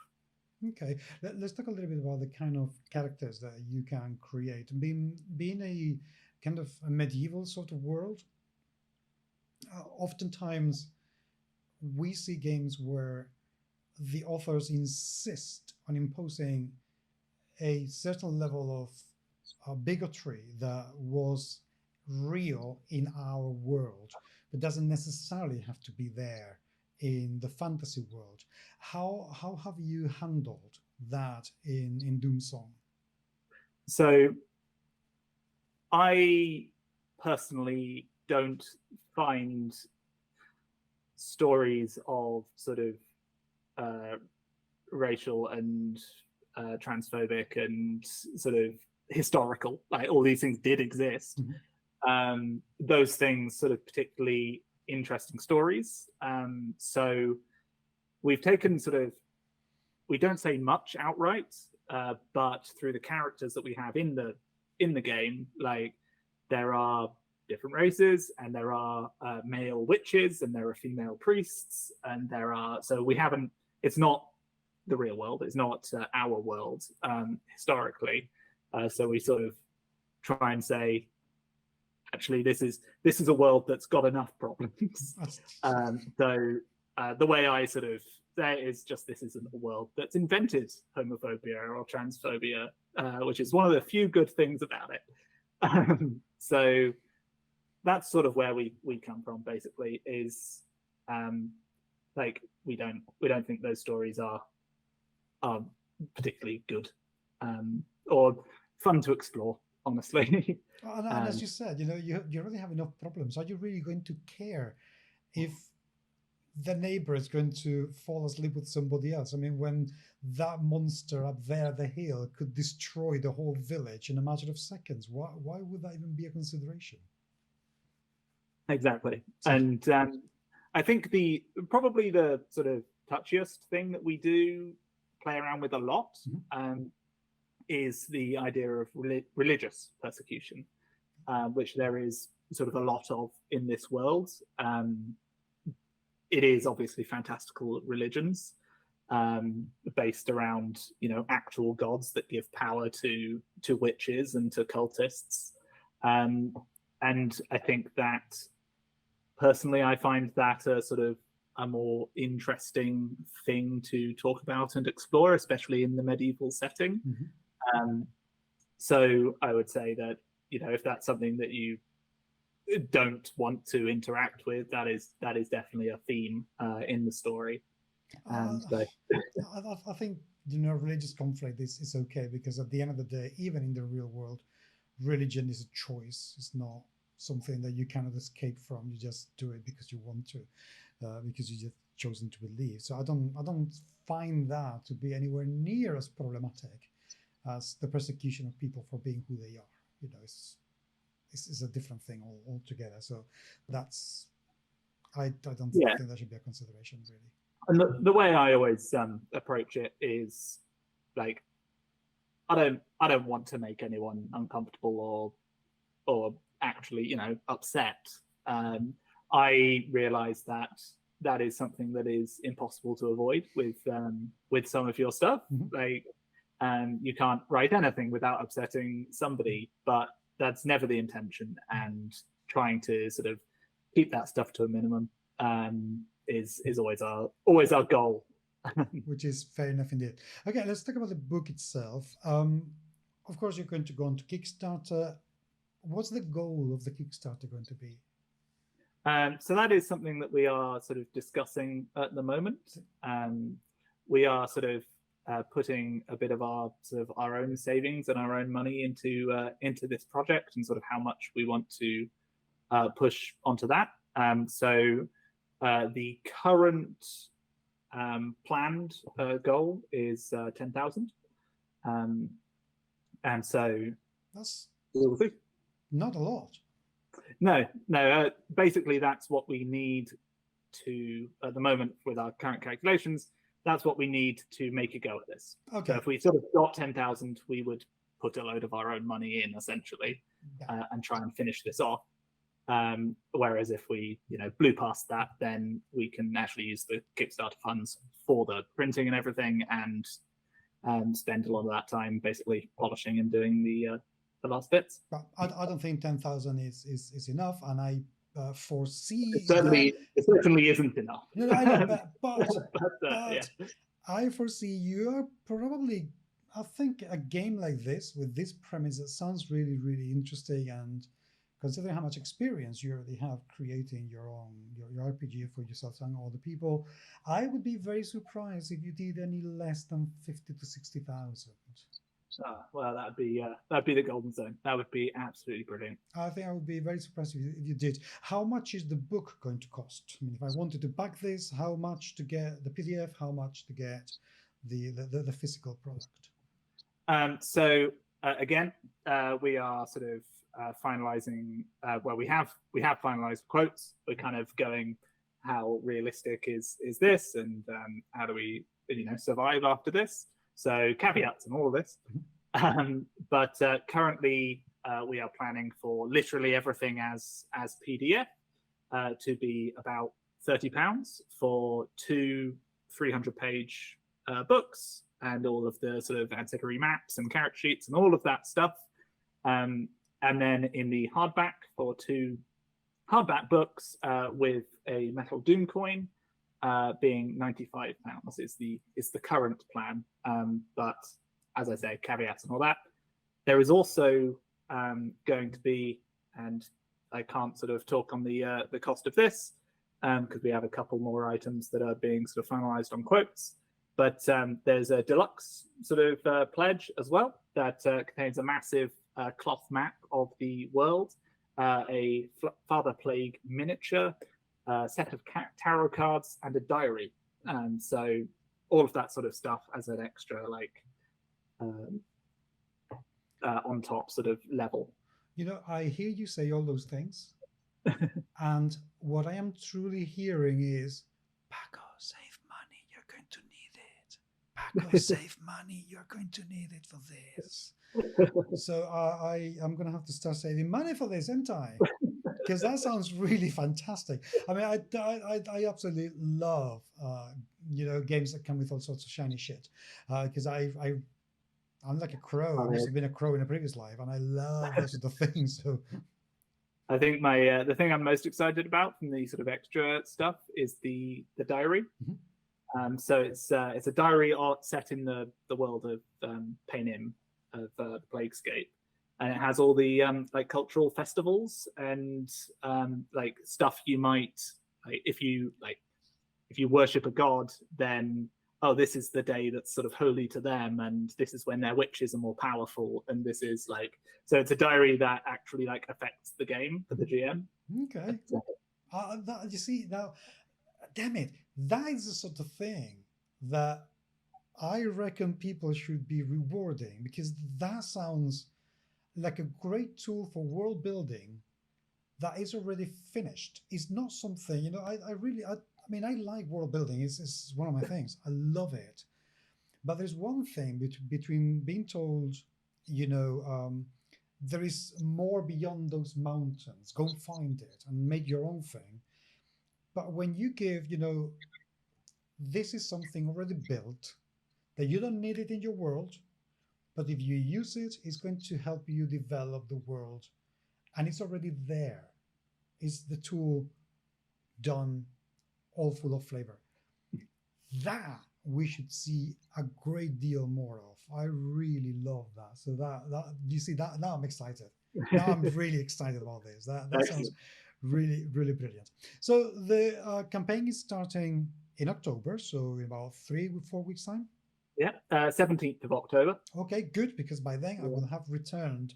Okay, let's talk a little bit about the kind of characters that you can create. Being a kind of a medieval sort of world, oftentimes we see games where the authors insist on imposing a certain level of bigotry that was real in our world, but doesn't necessarily have to be there in the fantasy world. How have you handled that in Doomsong? So I personally don't find stories of sort of racial and transphobic and sort of historical, like all these things did exist. Those things sort of particularly interesting stories. So we've taken we don't say much outright, but through the characters that we have in the game, like there are different races, and there are male witches, and there are female priests, and so we haven't, it's not the real world. It's not our world historically. So we sort of try and say, actually, this is a world that's got enough problems. So the way I sort of say it is just, this isn't a world that's invented homophobia or transphobia, which is one of the few good things about it. So that's sort of where we come from, basically, is like we don't think those stories are particularly good or fun to explore, honestly. And as you said, you already have enough problems. Are you really going to care if the neighbor is going to fall asleep with somebody else? I mean, when that monster up there, the Heall, could destroy the whole village in a matter of seconds, why would that even be a consideration? Exactly. And I think probably the sort of touchiest thing that we do play around with a lot is the idea of religious persecution, which there is sort of a lot of in this world. It is obviously fantastical religions based around, actual gods that give power to witches and to cultists. And I think that personally, I find that a sort of a more interesting thing to talk about and explore, especially in the medieval setting. So I would say that, if that's something that you don't want to interact with, that is definitely a theme in the story. And I think religious conflict is okay, because at the end of the day, even in the real world, religion is a choice. It's not something that you cannot escape from. You just do it because you want to, because you just chosen to believe. So I don't find that to be anywhere near as problematic as the persecution of people for being who they are. It's a different thing altogether. So that's I don't think that should be a consideration, really. And the way I always approach it is like, I don't want to make anyone uncomfortable or actually upset. I realize that is something that is impossible to avoid with some of your stuff. Like, you can't write anything without upsetting somebody, but that's never the intention. And trying to sort of keep that stuff to a minimum is always our goal. Which is fair enough indeed. Okay, let's talk about the book itself. Of course, you're going to go on to Kickstarter. What's the goal of the Kickstarter going to be? So that is something that we are sort of discussing at the moment. We are sort of putting a bit of our own savings and our own money into this project, and sort of how much we want to push onto that. So the current planned goal is 10,000, and so that's we'll see. Not a lot. No. Basically, that's what we need to, at the moment, with our current calculations, that's what we need to make a go at this. Okay. So if we sort of got 10,000, we would put a load of our own money in, essentially, and try and finish this off. Whereas if we, blew past that, then we can actually use the Kickstarter funds for the printing and everything, and spend a lot of that time basically polishing and doing the last bits. But I don't think 10,000 is enough, and I foresee it certainly isn't enough. No, I know, but I foresee you are probably. I think a game like this with this premise that sounds really, really interesting, and considering how much experience you already have creating your RPG for yourself and all the people, I would be very surprised if you did any less than 50 to 60,000. Well, that'd be the golden zone. That would be absolutely brilliant. I think I would be very surprised if you did. How much is the book going to cost? I mean, if I wanted to back this, how much to get the PDF? How much to get the physical product? So again, we are sort of finalizing. Well, we have finalized quotes. We're kind of going, how realistic is this, and how do we survive after this? So caveats and all of this. But currently we are planning for literally everything as PDF to be about £30 for 2 300-page books and all of the sort of ancillary maps and character sheets and all of that stuff. And then in the hardback for 2 hardback books with a metal Doom coin, being £95 is the current plan. But as I say, caveats and all that. There is also going to be, and I can't sort of talk on the cost of this because we have a couple more items that are being sort of finalized on quotes. But there's a deluxe sort of pledge as well that contains a massive cloth map of the world, a Father Plague miniature, a set of tarot cards, and a diary. So all of that sort of stuff as an extra, like, on top sort of level. You know, I hear you say all those things, and what I am truly hearing is, Paco, save money, you're going to need it. Paco, save money, you're going to need it for this. So I'm going to have to start saving money for this, aren't I? Because that sounds really fantastic. I mean, I absolutely love, games that come with all sorts of shiny shit. Because I'm like a crow. I used to be a crow in a previous life, and I love those sort of things. So I think the thing I'm most excited about from the sort of extra stuff is the diary. Mm-hmm. So it's a diary art set in the world of Painyme, of the Plaguescape, and it has all the like cultural festivals and like stuff you might, like, if you worship a god, then this is the day that's sort of holy to them, and this is when their witches are more powerful, and this is like, so it's a diary that actually like affects the game for the GM. Okay. You see, now, damn it, that is the sort of thing that I reckon people should be rewarding, because that sounds like a great tool for world building that is already finished. It's not something, I mean, I like world building. It's one of my things. I love it. But there's one thing between being told, there is more beyond those mountains. Go and find it and make your own thing. But when you give, this is something already built, that you don't need it in your world, but if you use it, it's going to help you develop the world. And it's already there. It's the tool done, all full of flavor. That we should see a great deal more of. I really love that. So that you see that now I'm excited. Now I'm really excited about this. That sounds really, really brilliant. So the campaign is starting in October, so in about 3-4 weeks time. Yeah, 17th of October. Okay, good, because by then I will have returned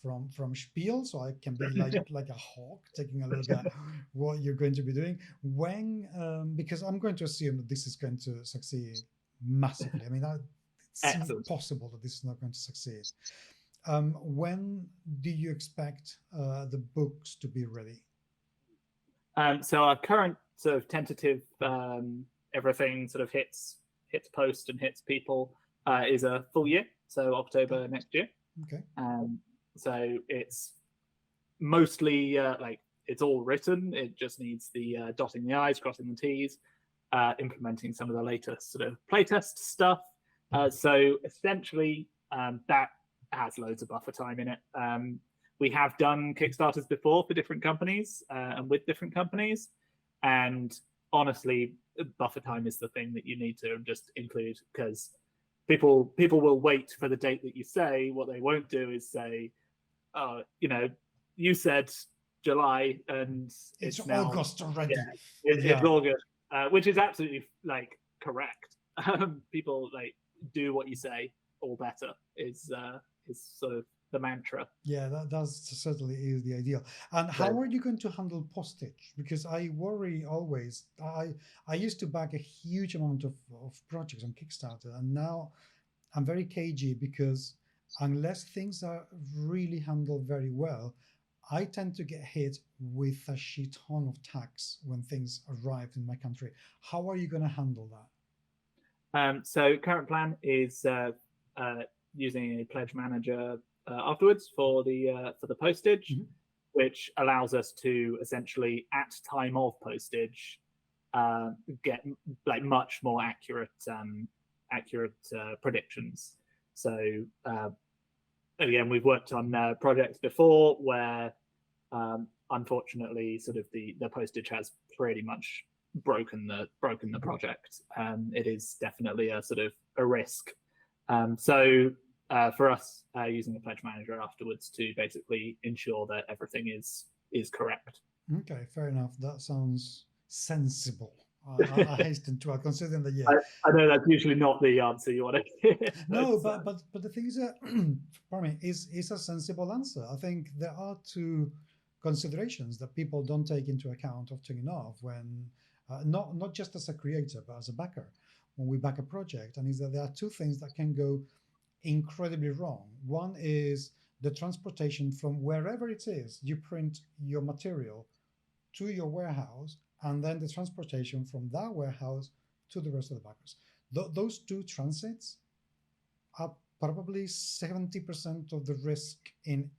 from Spiel, so I can be like a hawk, taking a look at what you're going to be doing. When, because I'm going to assume that this is going to succeed massively. I mean, it's impossible that this is not going to succeed. When do you expect the books to be ready? So our current sort of tentative, everything sort of hits post and hits people, is a full year, so October next year. Okay. So it's mostly like it's all written. It just needs the dotting the I's, crossing the T's, implementing some of the latest sort of playtest stuff. So essentially, that has loads of buffer time in it. We have done Kickstarters before for different companies and with different companies, and honestly, buffer time is the thing that you need to just include, because people will wait for the date that you say. What they won't do is say, you said July and it's now August already. Yeah, it's August, which is absolutely like correct. People like do what you say or better is sort of the mantra. Yeah, that certainly is the ideal. And how are you going to handle postage? Because I worry always. I used to back a huge amount of projects on Kickstarter, and now I'm very cagey, because unless things are really handled very well, I tend to get hit with a shit ton of tax when things arrive in my country. How are you going to handle that? So current plan is using a pledge manager afterwards for the postage, mm-hmm. which allows us to essentially, at time of postage, get like much more accurate accurate predictions. So again, we've worked on projects before where unfortunately sort of the postage has pretty much broken the project. It is definitely a sort of a risk. So for us, using a pledge manager afterwards to basically ensure that everything is correct. Okay, fair enough. That sounds sensible. I hasten to add, considering that, yeah. I know that's usually not the answer you want to hear. No, but the thing is that, pardon me, is a sensible answer. I think there are two considerations that people don't take into account often enough when, not just as a creator, but as a backer, when we back a project, and is that there are two things that can go incredibly wrong. One is the transportation from wherever it is you print your material to your warehouse, and then the transportation from that warehouse to the rest of the backers. Those two transits are probably 70% of the risk in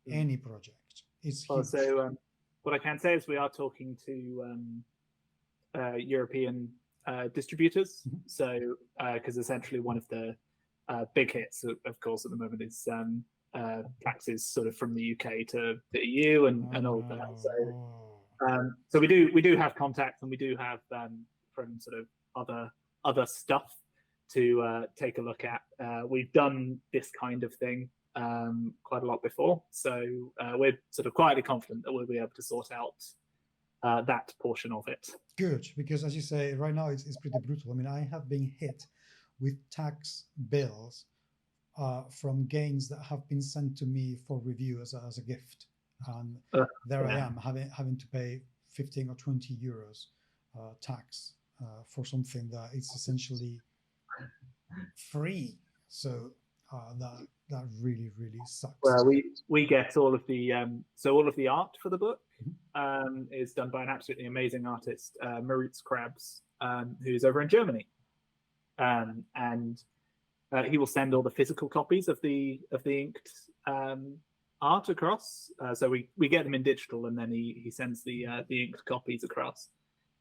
any project. It's huge. So what I can say is we are talking to European distributors. Mm-hmm. So because essentially one of the big hits, of course, at the moment is taxes sort of from the UK to the EU and all of that. So we do have contacts, and we do have from sort of other stuff to take a look at. We've done this kind of thing quite a lot before, so we're sort of quietly confident that we'll be able to sort out that portion of it. Good, because as you say, right now it's pretty brutal. I mean, I have been hit with tax bills from games that have been sent to me for review as a gift. And there I am having to pay 15 or 20 euros tax for something that is essentially free. So that really sucks. Well, we get all of the all of the art for the book is done by an absolutely amazing artist, Moritz Krebs, who's over in Germany, and he will send all the physical copies of the inked art across. So we get them in digital, and then he sends the inked copies across.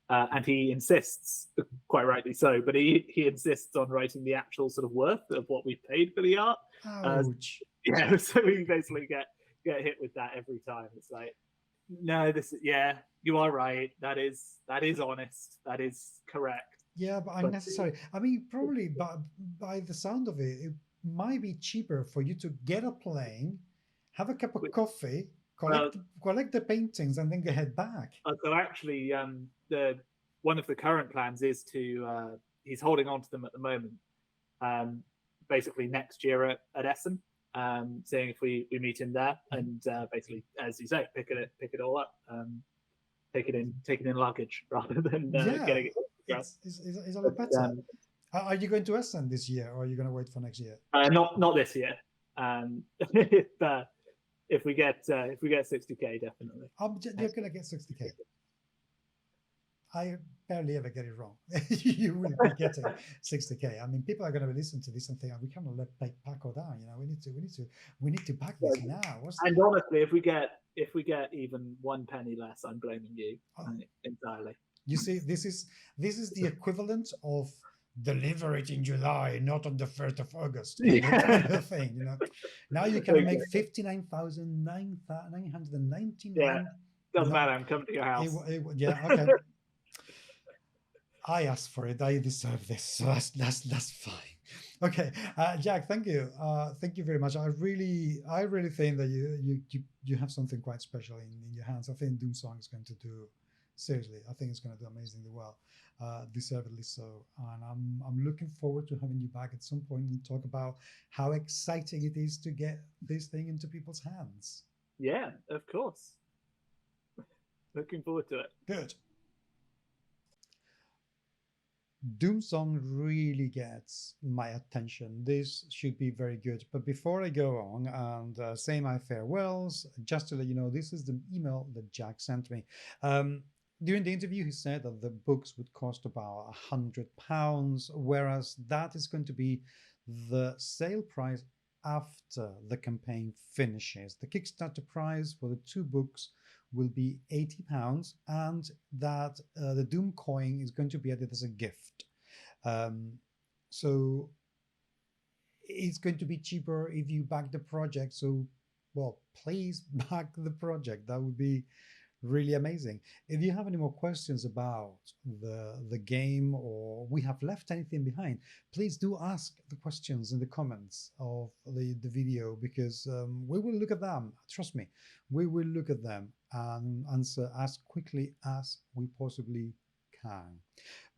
And he insists, quite rightly so, but he insists on writing the actual sort of worth of what we paid for the art. Ouch. Yeah, so we basically get hit with that every time. It's like, no, you are right. That is honest. That is correct. Yeah, but unnecessary. I mean, probably by the sound of it, it might be cheaper for you to get a plane, have a cup of coffee, collect the paintings, and then head back. So actually, one of the current plans is to he's holding on to them at the moment. Basically next year at Essen, seeing if we meet him there, and basically, as you say, pick it all up, take it in luggage rather than getting it. It's a lot better. Are you going to Essen this year, or are you going to wait for next year? Not this year. If we get 60k, definitely. You're going to get 60k. I barely ever get it wrong. You will be getting 60k. I mean, people are going to listen to this and think, we cannot let Paco down. You know, we need to back this now. And honestly, if we get even one penny less, I'm blaming you entirely. You see, this is the equivalent of deliver it in July, not on the 1st of August. Kind of thing, you know. Now you can make 59,999. Yeah, doesn't matter. I'm coming to your house. Yeah, okay. I asked for it. I deserve this. So that's fine. Okay, Jack. Thank you. Thank you very much. I really think that you have something quite special in your hands. I think Doomsong is going to do. Seriously, I think it's going to do amazingly well, deservedly so. And I'm looking forward to having you back at some point and talk about how exciting it is to get this thing into people's hands. Yeah, of course. Looking forward to it. Good. Doomsong really gets my attention. This should be very good. But before I go on and say my farewells, just to let you know, this is the email that Jack sent me. During the interview, he said that the books would cost about £100, whereas that is going to be the sale price after the campaign finishes. The Kickstarter price for the 2 books will be £80, and that the Doom coin is going to be added as a gift. So it's going to be cheaper if you back the project. So, well, please back the project. That would be really amazing. If you have any more questions about the game, or we have left anything behind, please do ask the questions in the comments of the video, because we will look at them. Trust me, we will look at them and answer as quickly as we possibly can.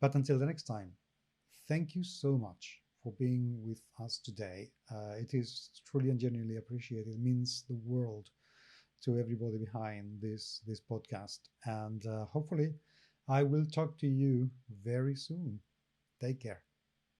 But until the next time, thank you so much for being with us today. It is truly and genuinely appreciated. It means the world to everybody behind this podcast. And hopefully, I will talk to you very soon. Take care.